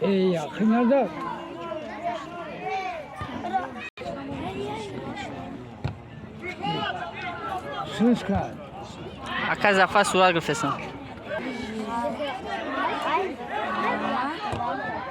ای خنده سوس کرد اکا زفا سوار گرفتم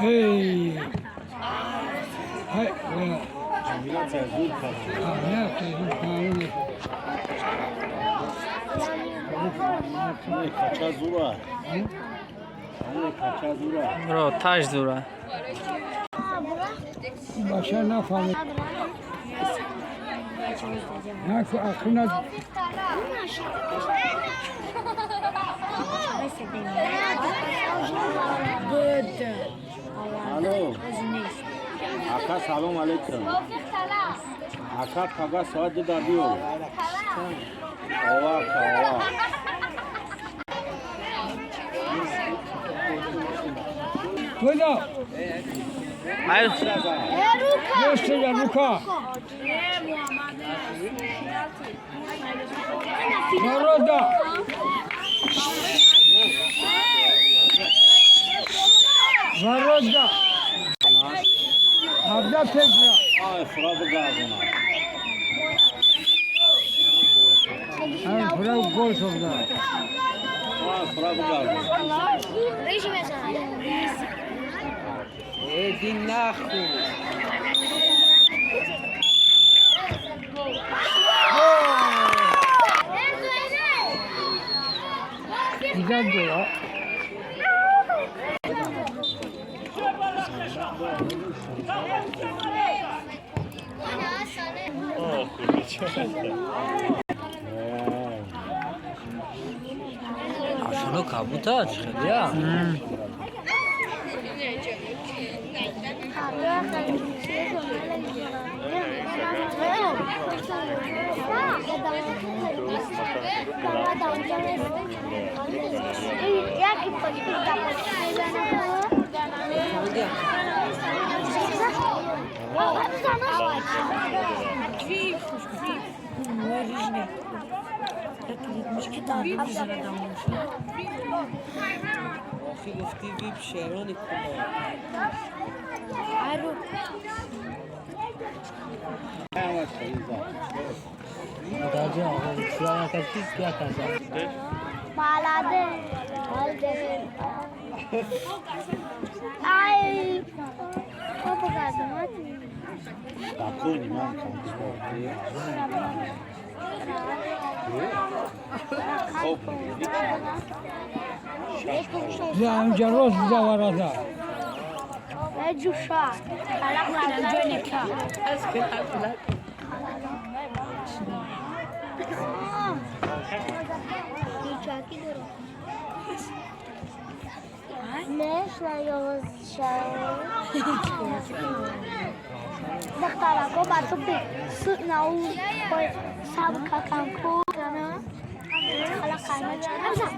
ای های کچا زورا کچا زورا برو تاج زورا باشه نفهمید نکو اخوند الو آقا سلام علیکم آقا پگاه ساعت دو بیو آوا آوا کجا ای دوست یا روکا نرودا نرودا هفته تکرا فرا بگردونا هم فرا گل شده فرا بگردونا ایدی نخو güzel diyor. شنو کبوتر خیلی ها آخی گفتی ویب شهرانی کلا داجی آقا چرا کسی کیا کجا بالاده بالده ای بابا گازمات تاکونی من خوب زن جروس زوارده جوشا خلاق نجونی کا چاکی درو ليش لا يوز دخترا کو با تو بی ناو سابقا کانکو انا خلاص خلاص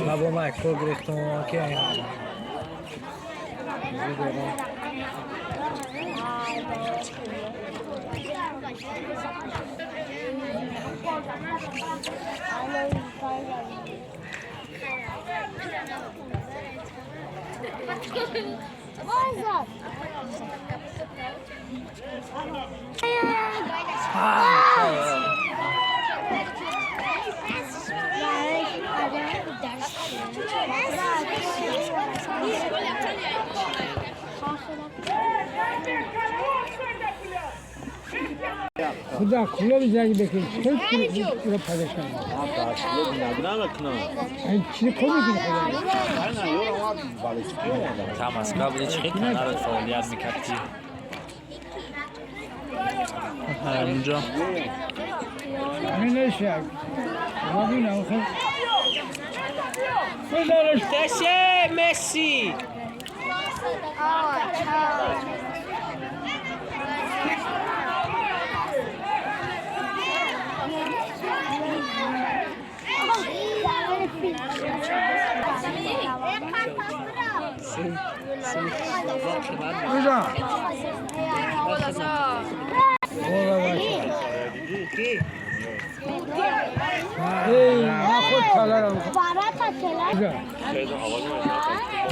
بابا ما اکو گرفتم که خدا کلوب زنگ بکن خیلی رو پدشان این چیزی کمی کنه خدا تماسکا بوده چی کنار فعالیت میکردی همینجا همین نشد بابین آخه بزارش دشه مسی بزار اولا باشه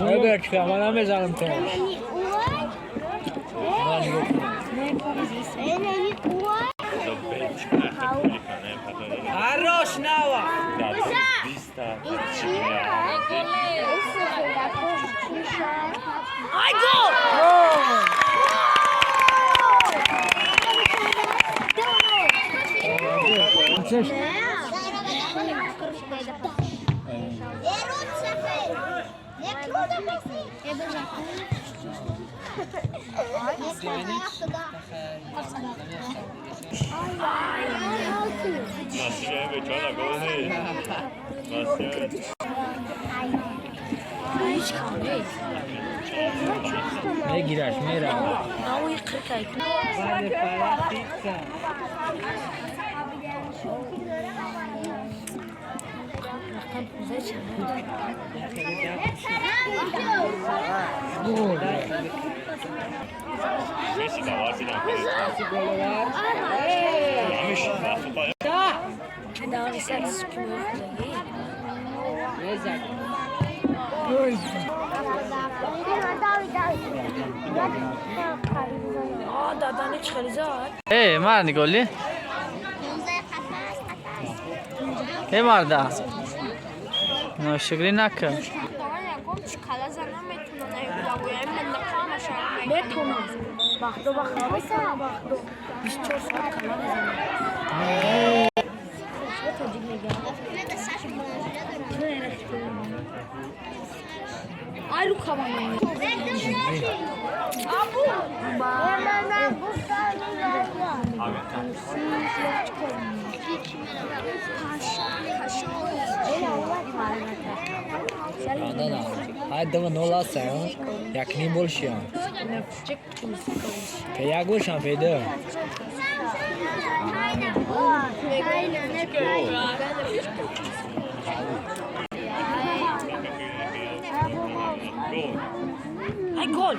ببر که من هم بزنم تو هراش نوا ای گل نگیرش میرم نوی قرقای دادانی چخیلی زاد ای مرد نگولی ای مرده ناشکری نکن بتونم بخدو بخدو 24 ساعت کلا بزنم آی رو کامانه آبو Haydama nola sen, yakni bolşiyan. Kaya goşan feyde. Ay gol.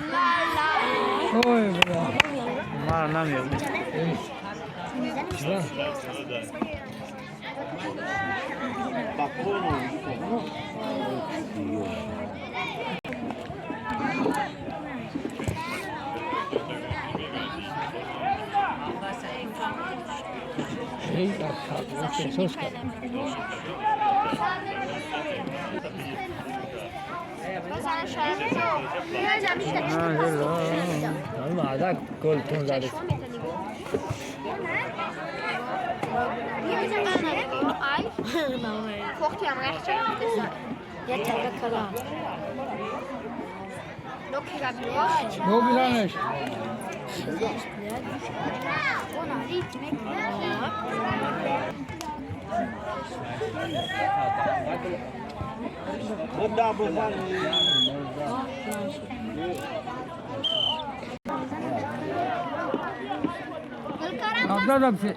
Oy bra. Mar anlamıyorum. Ada gol tun zade. Kocht hem recht. Ja, tega kala. Dokaj ga bilo. No bilaneš. Ona ritme. Kudda buzan. Abla da bir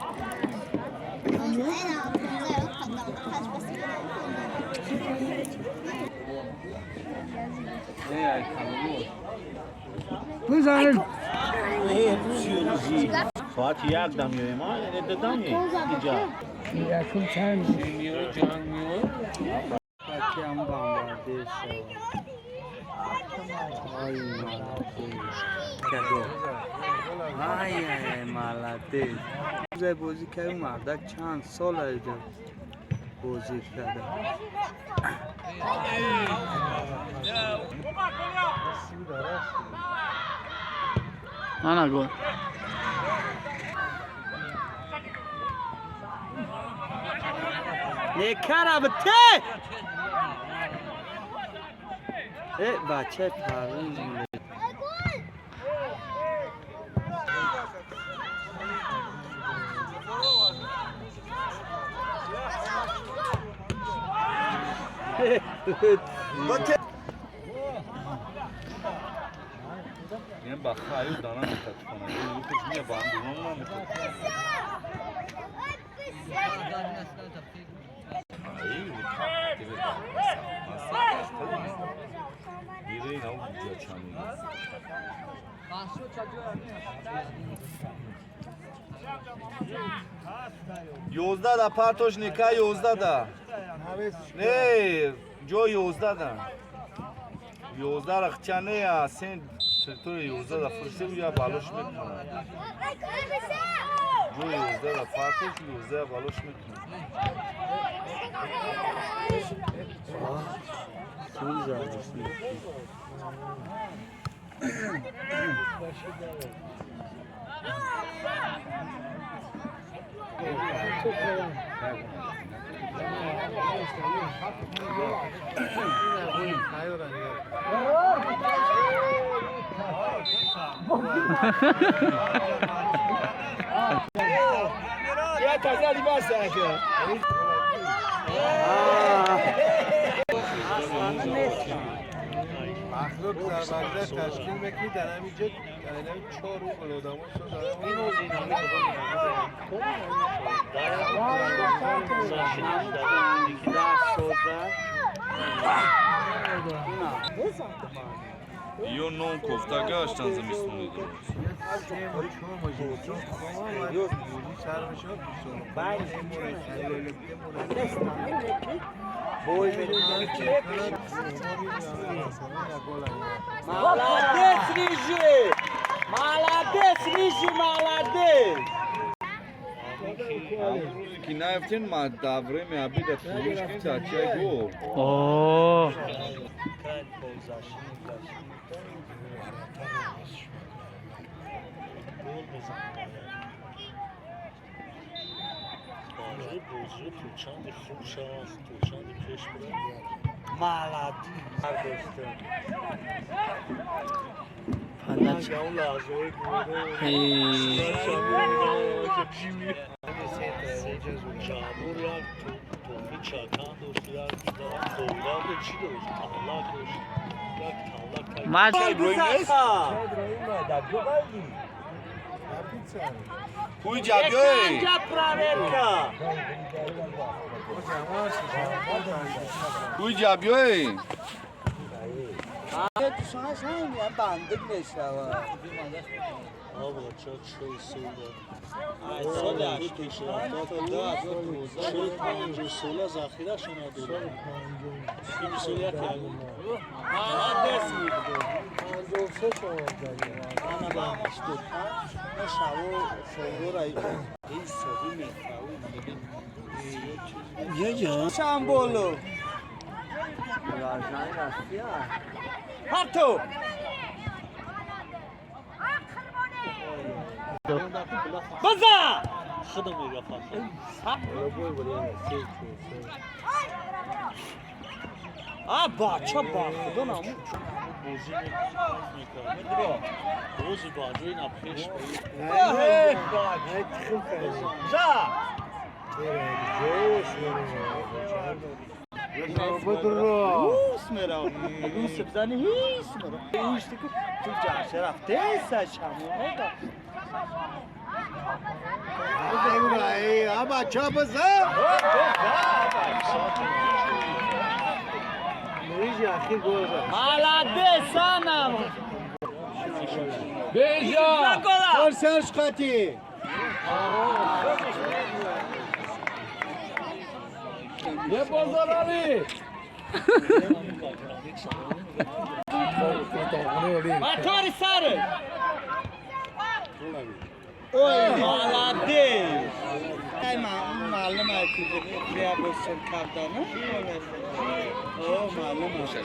Bu zaten Saat یک دم میوه ما یه دم ya şu sen Ay malade. Güzel bozuk kayım vardı. Çan sol aydı. Bozuk kaydı. Ana gol. Ne karabte? بچه پروین یه بخاری دارن میتونن یه کسی میاد با هم دونم میتونن یوزده دا پرتوش نکه یوزده دا نه جا 11 دن 11 رخچنه هستین چطور 11 دا فرسته بیا بالاش میکنن جو 11 دا فرقش 11 بالاش میکنن یا تازه لیباس که مخلوق زربنده تشکیل میکنی در همینجا در همین 4 روز بلودامون شد اینو Io non koftaga ashtan zimistuni درست. Молодец, Рижи! Молодец, Рижи, молодец! Ki naftin ma davri me abida tulish ki zachiya go. اوه Kuj jabyoy. Kuj jabyoy. شام بولو هاتو بزا بچه با خدا نامو молодец она بیجا فرسش خطی یه بازارانی موتور سره اوه молодец ای معلومه که بیا بسن کردن اوه معلومه